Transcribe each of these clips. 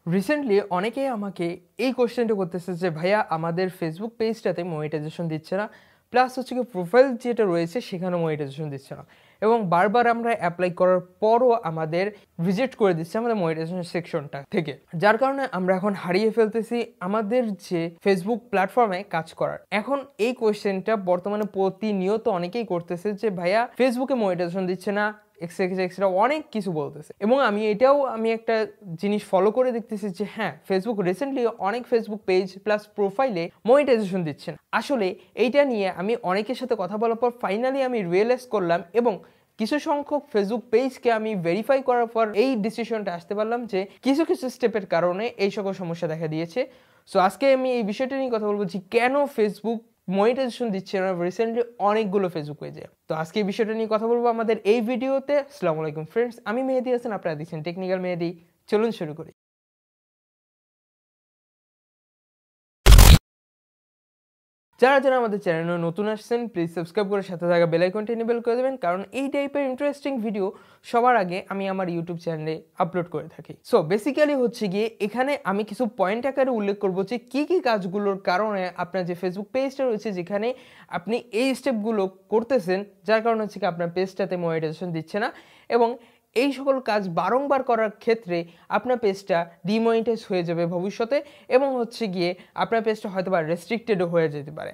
Recently অনেকেই আমাকে এই কোশ্চেনটা করতেছে যে ভাইয়া আমাদের ফেসবুক পেজটাতে মনিটাইজেশন দিচ্ছে না, প্লাস হচ্ছে কি প্রোফাইল যেটা রয়েছে সেখানেও মনিটাইজেশন দিচ্ছে না, এবং বারবার আমরা অ্যাপ্লাই করার পরও আমাদের রিজেক্ট করে দিচ্ছে আমাদের মনিটাইজেশন সেকশনটা থেকে, যার কারণে আমরা এখন হারিয়ে ফেলতেছি আমাদের যে ফেসবুক প্ল্যাটফর্মে কাজ করার। এখন এই কোশ্চেনটা বর্তমানে প্রতিনিয়ত অনেকেই করতেছে যে ভাইয়া ফেসবুকে মনিটাইজেশন দিচ্ছে না, এক্সট্রা অনেক কিছু বলতেছে। এবং আমি একটা জিনিস ফলো করে দেখতেছি যে হ্যাঁ, ফেসবুক রিসেন্টলি অনেক ফেসবুক পেজ প্লাস প্রোফাইলে মনিটাইজেশন দিচ্ছেন। আসলে এইটা নিয়ে আমি অনেকের সাথে কথা বলার পর ফাইনালি আমি রিয়েলাইজ করলাম, এবং কিছু সংখ্যক ফেসবুক পেজকে আমি ভেরিফাই করার পর এই ডিসিশনটা আসতে পারলাম যে কিছু কিছু স্টেপের কারণে এই সকল সমস্যা দেখা দিয়েছে। সো আজকে আমি এই বিষয়টা নিয়ে কথা বলবো যে কেন ফেসবুক মনিটাইজেশন দিচ্ছে না রিসেন্টলি অনেকগুলো ফেসবুক পেজে। তো আজকে এই বিষয়টা নিয়ে কথা বলবো আমাদের এই ভিডিওতে। আসসালামু আলাইকুম ফ্রেন্ডস, আমি মেহেদি হাসান, আপনারা দেখছেন টেকনিক্যাল মেহেদি। চলুন শুরু করি। যারা যারা আমাদের চ্যানেলে নতুন আসছেন প্লিজ সাবস্ক্রাইব করে সাথে থাকা বেল আইকনটি এনেবল করে দেবেন, কারণ এই টাইপের ইন্টারেস্টিং ভিডিও সবার আগে আমি আমার ইউটিউব চ্যানেলে আপলোড করে থাকি। সো বেসিক্যালি হচ্ছে গিয়ে এখানে আমি কিছু পয়েন্ট আকারে উল্লেখ করবো যে কী কী কাজগুলোর কারণে আপনার যে ফেসবুক পেজটা রয়েছে যেখানে আপনি এই স্টেপগুলো করতেছেন, যার কারণে হচ্ছে কি আপনার পেজটাতে মনিটাইজেশন দিচ্ছে না, এবং এই সকল কাজ বারংবার করার ক্ষেত্রে আপনার পেজটা ডিমনিটাইজ হয়ে যাবে ভবিষ্যতে, এবং হচ্ছে গিয়ে আপনার পেজটা হয়তো বা রেস্ট্রিক্টেডও হয়ে যেতে পারে।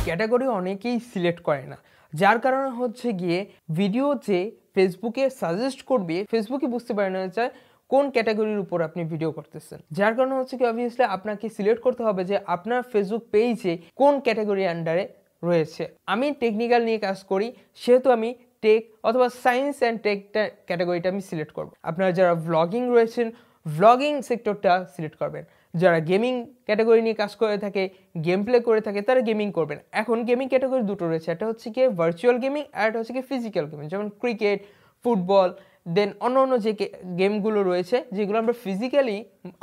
ক্যাটাগরি অনেকেই সিলেক্ট করে না, যার কারণে হচ্ছে গিয়ে ভিডিও যে ফেসবুকে সাজেস্ট করবে ফেসবুকে বুঝতে পারে না যে কোন ক্যাটাগরির উপর আপনি ভিডিও করতেছেন, যার কারণে হচ্ছে কি অবভিয়াসলি আপনাকে সিলেক্ট করতে হবে যে আপনার ফেসবুক পেজে কোন ক্যাটাগরি আন্ডারে রয়েছে। আমি টেকনিক্যাল নিয়ে কাজ করি, সেহেতু আমি টেক অথবা সায়েন্স অ্যান্ড টেকটা ক্যাটাগরিটা আমি সিলেক্ট করব। আপনারা যারা ভ্লগিং রয়েছেন ভ্লগিং সেক্টরটা সিলেক্ট করবেন, যারা গেমিং ক্যাটাগরি নিয়ে কাজ করে থাকে গেম প্লে করে থাকে তারা গেমিং করবেন। এখন গেমিং ক্যাটাগরি দুটো রয়েছে, একটা হচ্ছে কি ভার্চুয়াল গেমিং আর একটা হচ্ছে কি ফিজিক্যাল গেমিং, যেমন ক্রিকেট, ফুটবল, দেন অন্য অন্য যে গেমগুলো রয়েছে যেগুলো আমরা ফিজিক্যালি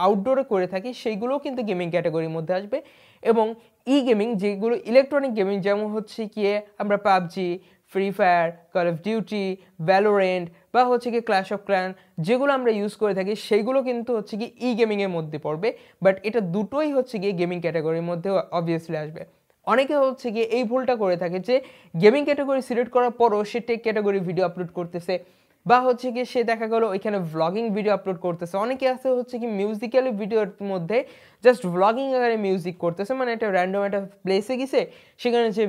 আউটডোরে করে থাকি সেইগুলোও কিন্তু গেমিং ক্যাটাগরির মধ্যে আসবে। এবং ই গেমিং যেগুলো ইলেকট্রনিক গেমিং, যেমন হচ্ছে কি আমরা PUBG, free fire, call of duty, Valorant বা হচ্ছে কি ক্ল্যাশ অফ ক্ল্যান যেগুলো আমরা ইউজ করে থাকি সেইগুলো কিন্তু হচ্ছে কি ই গেমিংয়ের মধ্যে পড়বে। বাট এটা দুটোই হচ্ছে গিয়ে গেমিং ক্যাটাগরির মধ্যে অবভিয়াসলি আসবে। অনেকে হচ্ছে গিয়ে এই ভুলটা করে থাকে যে গেমিং ক্যাটাগরি সিলেক্ট করার পরও সে টেক ক্যাটাগরি ভিডিও আপলোড করতেছে, বা হচ্ছে কি সে দেখা গেলো ওইখানে ভ্লগিং ভিডিও আপলোড করতেছে। অনেকে আছে হচ্ছে কি মিউজিক্যালি ভিডিওর মধ্যে জাস্ট ভ্লগিং আকারে মিউজিক করতেছে, মানে একটা র্যান্ডম একটা প্লেসে গেছে সেখানে যে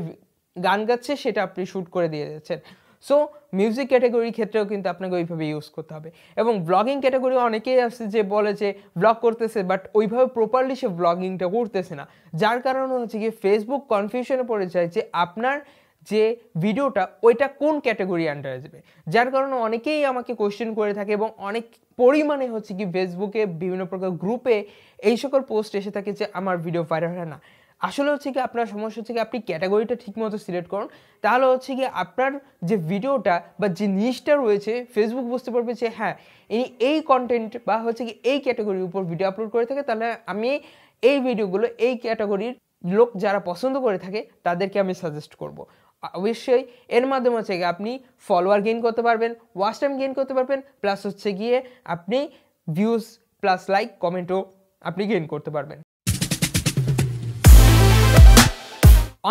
গান গাচ্ছে সেটা আপনি শ্যুট করে দিয়ে যাচ্ছেন। সো মিউজিক ক্যাটাগরির ক্ষেত্রেও কিন্তু আপনাকে ওইভাবে ইউজ করতে হবে। এবং ব্লগিং ক্যাটাগরি অনেকেই আছে যে বলে যে ব্লগ করতেছে বাট ওইভাবে প্রপারলি সে ব্লগিংটা করতেছে না, যার কারণে হচ্ছে কি ফেসবুক কনফিউশনে পড়ে যায় যে আপনার যে ভিডিওটা ওইটা কোন ক্যাটাগরি আন্ডারে যাবে, যার কারণে অনেকেই আমাকে কোয়েশ্চেন করে থাকে এবং অনেক পরিমাণে হচ্ছে কি ফেসবুকে বিভিন্ন প্রকার গ্রুপে এই সকল পোস্ট এসে থাকে যে আমার ভিডিও ভাইরাল হয় না। আসলে হচ্ছে কি আপনার সমস্যা হচ্ছে কি আপনি ক্যাটাগরিটা ঠিকমতো সিলেক্ট করুন, তাহলে হচ্ছে কি আপনার যে ভিডিওটা বা যে নিশটা রয়েছে ফেসবুক বুঝতে পারবে যে হ্যাঁ ইনি এই কন্টেন্ট বা হচ্ছে কি এই ক্যাটাগরির উপর ভিডিও আপলোড করে থাকে, তাহলে আমি এই ভিডিওগুলো এই ক্যাটাগরির লোক যারা পছন্দ করে থাকে তাদেরকে আমি সাজেস্ট করব। অবশ্যই এর মাধ্যমে হচ্ছে গিয়ে আপনি ফলোয়ার গেইন করতে পারবেন, ওয়াচ টাইম গেইন করতে পারবেন, প্লাস হচ্ছে গিয়ে আপনি ভিউজ প্লাস লাইক কমেন্টও আপনি গেইন করতে পারবেন।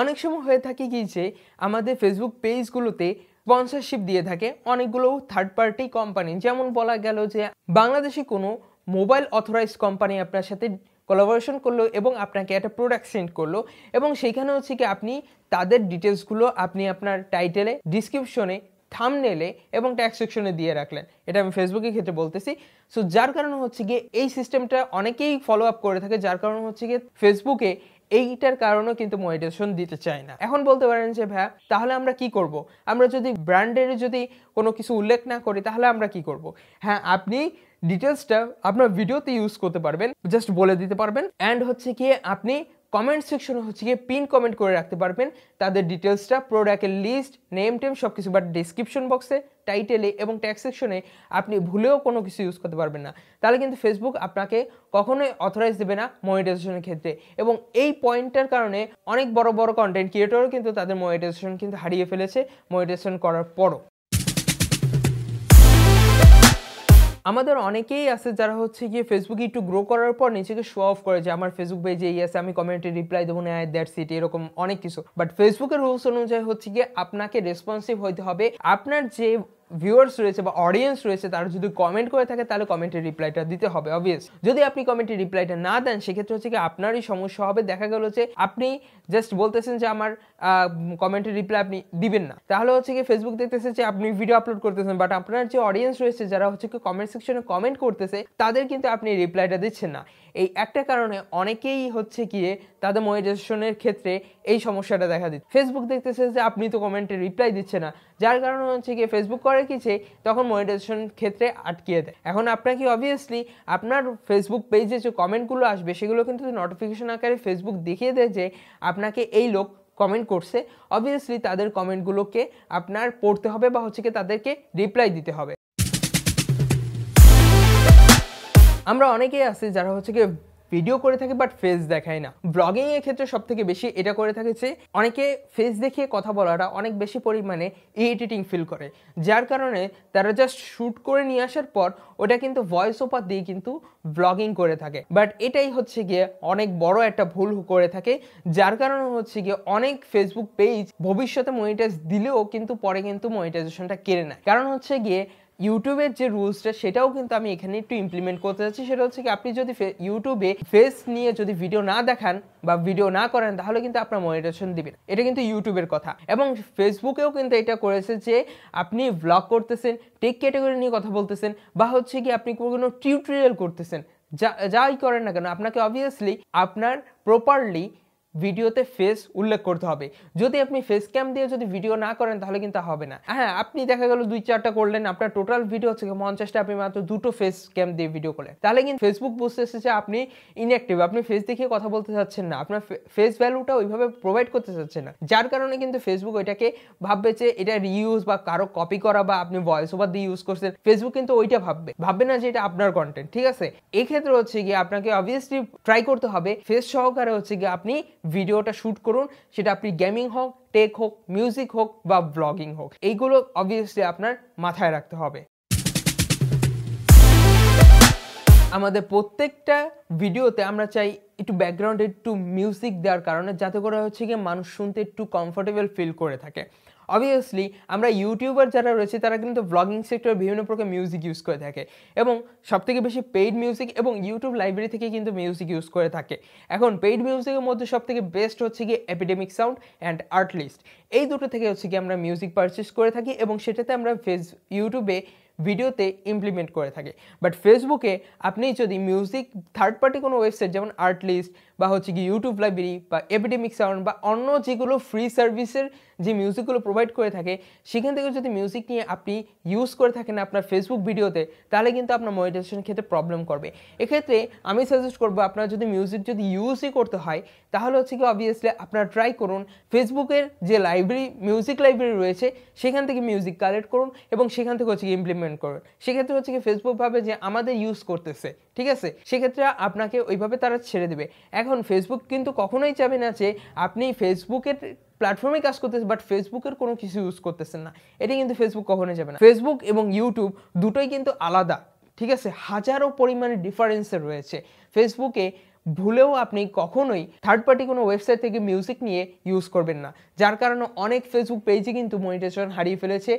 অনেক সময় হয়ে থাকে কি যে আমাদের ফেসবুক পেজগুলোতে স্পন্সরশিপ দিয়ে থাকে অনেকগুলো থার্ড পার্টি কোম্পানি, যেমন বলা গেল যে বাংলাদেশি কোনো মোবাইল অথরাইজড কোম্পানি আপনার সাথে কোলাবোরেশন করলো এবং আপনাকে একটা প্রোডাক্ট সেন্ড করলো, এবং সেইখানে হচ্ছে কি আপনি তাদের ডিটেলসগুলো আপনি আপনার টাইটেলে, ডিসক্রিপশনে, থাম্বনেলে এবং ট্যাগ সেকশনে দিয়ে রাখলেন। এটা আমি ফেসবুকের ক্ষেত্রে বলতেছি। সো যার কারণে হচ্ছে গিয়ে এই সিস্টেমটা অনেকেই ফলো আপ করে থাকে, যার কারণে হচ্ছে গিয়ে ফেসবুকে এইটার কারণেও কিন্তু মনিটাইজেশন দিতে চায় না। এখন বলতে পারেন যে ভাইয়া তাহলে আমরা কি করব, আমরা যদি ব্র্যান্ডের যদি কোনো কিছু উল্লেখ না করি তাহলে আমরা কি করব? হ্যাঁ, আপনি ডিটেলসটা আপনার ভিডিওতে ইউজ করতে পারবেন, জাস্ট বলে দিতে পারবেন, অ্যান্ড হচ্ছে গিয়ে আপনি কমেন্ট সেকশনে হচ্ছে গিয়ে পিন কমেন্ট করে রাখতে পারবেন তাদের ডিটেলসটা, প্রোডাক্টের লিস্ট, নেম টেম সব কিছু, বাট ডিসক্রিপশন বক্সে, টাইটেলে এবং ট্যাগ সেকশনে আপনি ভুলেও কোনো কিছু ইউজ করতে পারবেন না। তাহলে কিন্তু ফেসবুক আপনাকে কখনোই অথরাইজ দেবে না মনিটাইজেশনের ক্ষেত্রে। এবং এই পয়েন্টটার কারণে অনেক বড় বড় কন্টেন্ট ক্রিয়েটরও কিন্তু তাদের মনিটাইজেশন কিন্তু হারিয়ে ফেলেছে মনিটাইজেশন করার পরও। আমাদের অনেকেই আছে যারা হচ্ছে গিয়ে ফেসবুকে একটু গ্রো করার পর নিজেকে শো অফ করে যে আমার ফেসবুক পেজে এই আছে, আমি কমেন্টে রিপ্লাই দেবো না, দ্যাটস ইট, এরকম অনেক কিছু। বাট ফেসবুকের রুলস অনুযায়ী হচ্ছে গিয়ে আপনাকে রেসপন্সিভ হইতে হবে। আপনার যে ভিউয়ার্স রয়েছে বা অডিয়েন্স রয়েছে তারা যদি কমেন্ট করে থাকে তাহলে কমেন্টের রিপ্লাইটা দিতে হবে অবভিয়াস। যদি আপনি কমেন্টের রিপ্লাইটা না দেন সেক্ষেত্রে হচ্ছে কি আপনারই সমস্যা হবে। দেখা গেল যে আপনি জাস্ট বলতেছেন যে আমার কমেন্টের রিপ্লাই আপনি দিবেন না, তাহলে হচ্ছে কি ফেসবুক দেখতেছে যে আপনি ভিডিও আপলোড করতেছেন বাট আপনার যে অডিয়েন্স রয়েছে যারা হচ্ছে কি কমেন্ট সেকশনে কমেন্ট করতেছে তাদের কিন্তু আপনি রিপ্লাইটা দিচ্ছেন না। এই একটা কারণে অনেকেই হচ্ছে গিয়ে তাদের মনিটাইজেশনের ক্ষেত্রে এই সমস্যাটা দেখা দিচ্ছে। ফেসবুক দেখতেছে যে আপনি তো কমেন্টে রিপ্লাই দিচ্ছে না, যার কারণে হচ্ছে গিয়ে ফেসবুক করে কিছু তখন মনিটাইজেশন ক্ষেত্রে আটকিয়ে দেয়। এখন আপনাকে অবভিয়াসলি আপনার ফেসবুক পেজে যে কমেন্টগুলো আসবে সেগুলো কিন্তু নোটিফিকেশন আকারে ফেসবুক দেখিয়ে দেয় যে আপনাকে এই লোক কমেন্ট করছে। অবভিয়াসলি তাদের কমেন্টগুলোকে আপনার পড়তে হবে বা হচ্ছে কি তাদেরকে রিপ্লাই দিতে হবে। আমরা অনেকেই আছি যারা হচ্ছে কি ভিডিও করে থাকে বাট ফেস দেখায় না। ব্লগিং এর ক্ষেত্রে সব থেকে বেশি এটা করে থাকে যে অনেকে ফেস দেখিয়ে কথা বলাটা অনেক বেশি পরিমাণে ইরিটেটিং ফিল করে, যার কারণে তারা জাস্ট শ্যুট করে নিয়ে আসার পর ওটা কিন্তু ভয়েস ওভার দিয়ে কিন্তু ব্লগিং করে থাকে। বাট এটাই হচ্ছে গিয়ে অনেক বড় একটা ভুল করে থাকে, যার কারণে হচ্ছে গিয়ে অনেক ফেসবুক পেজ ভবিষ্যতে মনিটাইজ দিলেও কিন্তু পরে কিন্তু মনিটাইজেশনটা কেড়ে নেয়। কারণ হচ্ছে গিয়ে ইউটিউবের যে রুলসটা সেটাও কিন্তু আমি এখানে একটু ইমপ্লিমেন্ট করতে যাচ্ছি। সেটা হচ্ছে কি আপনি যদি ইউটিউবে ফেস নিয়ে যদি ভিডিও না দেখান বা ভিডিও না করেন তাহলে কিন্তু আপনার মনিটাইজেশন দিবেন। এটা কিন্তু ইউটিউবের কথা। এবং ফেসবুকেও কিন্তু এটা করেছে যে আপনি ব্লগ করতেছেন, টেক ক্যাটাগরি নিয়ে কথা বলতেছেন বা হচ্ছে কি আপনি কোনো টিউটোরিয়াল করতেছেন, যাই করেন না কেন আপনাকে অবভিয়াসলি আপনার প্রপারলি ভিডিওতে ফেস উল্লেখ করতে হবে। যদি আপনি ফেস ক্যাম দিয়ে যদি ভিডিও না করেন তাহলে কিন্তু হবে না। হ্যাঁ, আপনি দেখা গেল 2-4টা করলেন, আপনার টোটাল ভিডিও হচ্ছে 50টা, আপনি মাত্র 2টো ফেস ক্যাম দিয়ে ভিডিও করলেন, তাহলে কিন্তু ফেসবুক বুঝতেছে যে আপনি ইনঅ্যাক্টিভ, আপনি ফেস দেখিয়ে কথা বলতে চাচ্ছেন না, আপনার ফেস ভ্যালুটা ওইভাবে প্রোভাইড করতে চাচ্ছেন না, যার কারণে কিন্তু ফেসবুক ওইটাকে ভাববে যে এটা রিইউজ বা কারো কপি করা বা আপনি ভয়েস ওভার দিয়ে ইউজ করছেন। ফেসবুক কিন্তু ওইটা ভাববে না যে এটা আপনার কন্টেন্ট। ঠিক আছে, এক্ষেত্রে হচ্ছে গিয়ে আপনাকে অবভিয়াসলি ট্রাই করতে হবে ফেস সহকারে হচ্ছে গিয়ে আপনি ভিডিওটা শুট করুন, সেটা আপনি গেমিং হোক, টেক হোক, মিউজিক হোক বা ব্লগিং হোক, এইগুলো অবভিয়াসলি আপনার মাথায় রাখতে হবে। আমাদের প্রত্যেকটা ভিডিওতে আমরা চাই একটু ব্যাকগ্রাউন্ডে একটু মিউজিক দেওয়ার কারণে যাতে করে হচ্ছে গিয়ে মানুষ শুনতে একটু কমফোর্টেবল ফিল করে থাকে। অবভিয়াসলি আমরা ইউটিউবার যারা রয়েছে তারা কিন্তু ব্লগিং সেক্টরে বিভিন্ন প্রকার মিউজিক ইউজ করে থাকে এবং সবথেকে বেশি পেইড মিউজিক এবং ইউটিউব লাইব্রেরি থেকে কিন্তু মিউজিক ইউজ করে থাকে। এখন পেইড মিউজিকের মধ্যে সবথেকে বেস্ট হচ্ছে গিয়ে এপিডেমিক সাউন্ড অ্যান্ড আর্টলিস্ট, এই দুটো থেকে হচ্ছে গিয়ে আমরা মিউজিক পারচেস করে থাকি এবং সেটাতে আমরা ইউটিউবে ভিডিওতে ইমপ্লিমেন্ট করে থাকে। বাট ফেসবুকে আপনি যদি মিউজিক থার্ড পার্টি কোনো ওয়েবসাইট যেমন আর্টলিস্ট বা হচ্ছে কি ইউটিউব লাইব্রেরি বা এপিডেমিক সাউন্ড বা অন্য যেগুলো ফ্রি সার্ভিসের যে মিউজিকগুলো প্রোভাইড করে থাকে সেখান থেকে যদি মিউজিক নিয়ে আপনি ইউজ করে থাকেন আপনার ফেসবুক ভিডিওতে, তাহলে কিন্তু আপনার মনিটাইজেশনের ক্ষেত্রে প্রবলেম করবে। এক্ষেত্রে আমি সাজেস্ট করবো আপনার যদি মিউজিক যদি ইউজই করতে হয় তাহলে হচ্ছে কি অবভিয়াসলি আপনারা ট্রাই করুন ফেসবুকের যে লাইব্রেরি মিউজিক লাইব্রেরি রয়েছে সেখান থেকে মিউজিক কালেক্ট করুন এবং সেখান থেকে হচ্ছে কি ইমপ্লিমেন্ট করুন। সেক্ষেত্রে হচ্ছে কি ফেসবুক ভাবে যে আমাদের ইউজ করতেছে, ঠিক আছে, সেক্ষেত্রে আপনাকে ওইভাবে তারা ছেড়ে দেবে। এখন ফেসবুক কিন্তু কখনোই চাবে না যে আপনি ফেসবুকের প্ল্যাটফর্মে কাজ করতেছে বাট ফেসবুকের কোনো কিছু ইউজ করতেছেন না, এটা কিন্তু ফেসবুক কখনোই যাবে না। ফেসবুক এবং ইউটিউব দুটোই কিন্তু আলাদা, ঠিক আছে, হাজারো পরিমাণে ডিফারেন্সে রয়েছে। ফেসবুকে ভুলেও আপনি কখনোই থার্ড পার্টি কোনো ওয়েবসাইট থেকে মিউজিক নিয়ে ইউজ করবেন না, যার কারণে অনেক ফেসবুক পেজে কিন্তু মনিটাইজেশন হারিয়ে ফেলেছে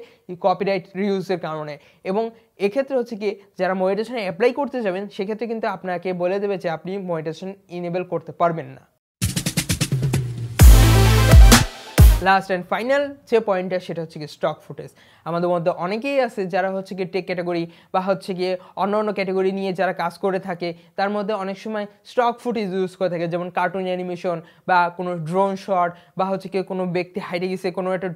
কপিরাইট রিউজের কারণে। এবং এক্ষেত্রে হচ্ছে কি যারা মনিটাইজেশন অ্যাপ্লাই করতে যাবেন সেক্ষেত্রে কিন্তু আপনাকে বলে দেবে যে আপনি মনিটাইজেশন ইনেবল করতে পারবেন না। লাস্ট অ্যান্ড ফাইনাল যে পয়েন্টটা সেটা হচ্ছে কি স্টক ফুটেজ। আমাদের মধ্যে অনেকেই আছে যারা হচ্ছে কি টেক ক্যাটাগরি বা হচ্ছে গিয়ে অন্য অন্য ক্যাটাগরি নিয়ে যারা কাজ করে থাকে তার মধ্যে অনেক সময় স্টক ফুটেজ ইউজ করে থাকে, যেমন কার্টুন অ্যানিমেশন বা কোনো ড্রোন শট বা হচ্ছে কি কোনো ব্যক্তি হাইটে গেছে কোনো একটা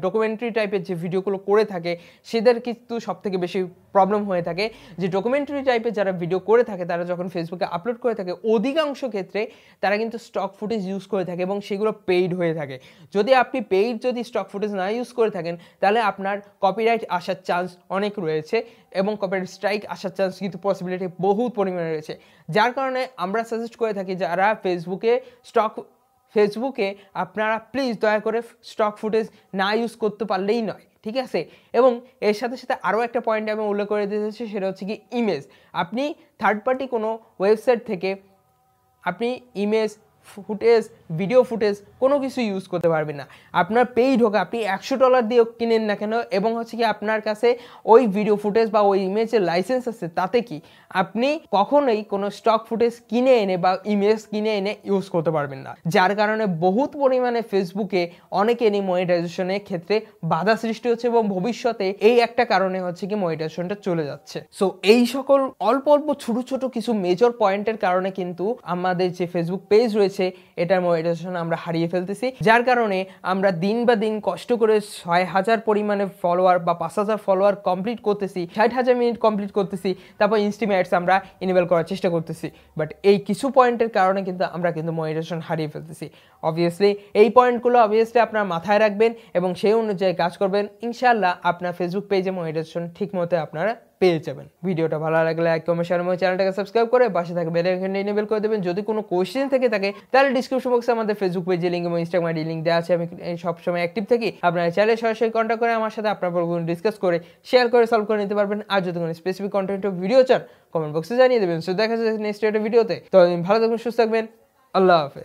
ডকুমেন্টারি টাইপের যে ভিডিওগুলো করে থাকে সেদের কিন্তু সবথেকে বেশি প্রবলেম হয়ে থাকে যে ডকুমেন্টারি টাইপের যারা ভিডিও করে থাকে তারা যখন ফেসবুকে আপলোড করে থাকে অধিকাংশ ক্ষেত্রে তারা কিন্তু স্টক ফুটেজ ইউজ করে থাকে এবং সেগুলো পেইড হয়ে থাকে। যদি আপনি পেইড যদি স্টক ফুটেজ না ইউজ করে থাকেন তাহলে আপনার কপিরাইট আসার চান্স অনেক রয়েছে এবং কপিরাইট স্ট্রাইক আসার চান্স কিন্তু পসিবিলিটি বহুত পরিমাণে রয়েছে, যার কারণে আমরা সাজেস্ট করে থাকি যারা ফেসবুকে আপনারা প্লিজ দয়া করে স্টক ফুটেজ না ইউজ করতে পারলেই নয়। ঠিক আছে। এবং এর সাথে সাথে আরও একটা পয়েন্ট আমি উল্লেখ করে দিতে চাচ্ছি, সেটা হচ্ছে কি ইমেজ। আপনি থার্ড পার্টি কোনো ওয়েবসাইট থেকে আপনি ইমেজ, ফুটেজ, ভিডিও ফুটেজ কোনো কিছু ইউজ করতে পারবেন না। আপনার পেইড হোক, আপনি $100 দিয়েও কিনেন না কেন, এবং হচ্ছে কি আপনার কাছে ওই ভিডিও ফুটেজ বা ওই ইমেজের লাইসেন্স আছে, তাতে কি আপনি কখনোই কোনো স্টক ফুটেজ কিনে এনে বা ইমেজ কিনে এনে ইউজ করতে পারবেন না। যার কারণে বহুত পরিমাণে ফেসবুকে অনেকেরই মনিটাইজেশনের ক্ষেত্রে বাধা সৃষ্টি হচ্ছে, এবং ভবিষ্যতে এই একটা কারণে হচ্ছে কি মনিটাইজেশনটা চলে যাচ্ছে। সো এই সকল অল্প অল্প ছোট ছোট কিছু মেজর পয়েন্টের কারণে কিন্তু আমাদের যে ফেসবুক পেজ রয়েছে এটার মনিটাইজেশন আমরা হারিয়ে ফেলতেছি, যার কারণে আমরা দিন বা দিন কষ্ট করে 6,000 পরিমাণে ফলোয়ার বা 5,000 ফলোয়ার কমপ্লিট করতেছি, 60,000 মিনিট কমপ্লিট করতেছি, তারপর ইনস্ট্রিম অ্যাডস আমরা ইনেবল করার চেষ্টা করতেছি। বাট এই কিছু পয়েন্টের কারণে কিন্তু আমরা কিন্তু মনিটাইজেশন হারিয়ে ফেলতেছি। অবভিয়াসলি এই পয়েন্টগুলো অবভিয়াসলি আপনার মাথায় রাখবেন এবং সেই অনুযায়ী কাজ করবেন, ইনশাআল্লাহ আপনার ফেসবুক পেজে মনিটাইজেশন ঠিক মতো আপনারা পেয়ে যাবেন। ভিডিওটা ভালো লাগলে লাইক কমেন্ট শেয়ার এবং চ্যানেলটাকে সাবস্ক্রাইব করে পাশে থাকা বেল আইকনটা এনেবল করে দেবেন। যদি কোনো কোশ্চেন থেকে থাকে তাহলে ডিসক্রিপশন বক্সে আমাদের ফেসবুক পেজে লিঙ্ক এবং ইনস্টাগ্রাম আইডি লিঙ্ক দেওয়া আছে। আমি সবসময় অ্যাক্টিভ থাকি, আপনারা চাইলে সরাসরি কন্ট্যাক্ট করে আমার সাথে আপনার প্রবলেম ডিসকাস করে শেয়ার করে সলভ করে নিতে পারবেন। আর যদি কোনো স্পেসিফিক কন্টেন্ট ভিডিও চান কমেন্ট বক্সে জানিয়ে দেবেন। সো দেখা যাচ্ছে নেক্সট একটা ভিডিওতে। তো ভালো থাকবেন, সুস্থ থাকবেন, আল্লাহ হাফেজ।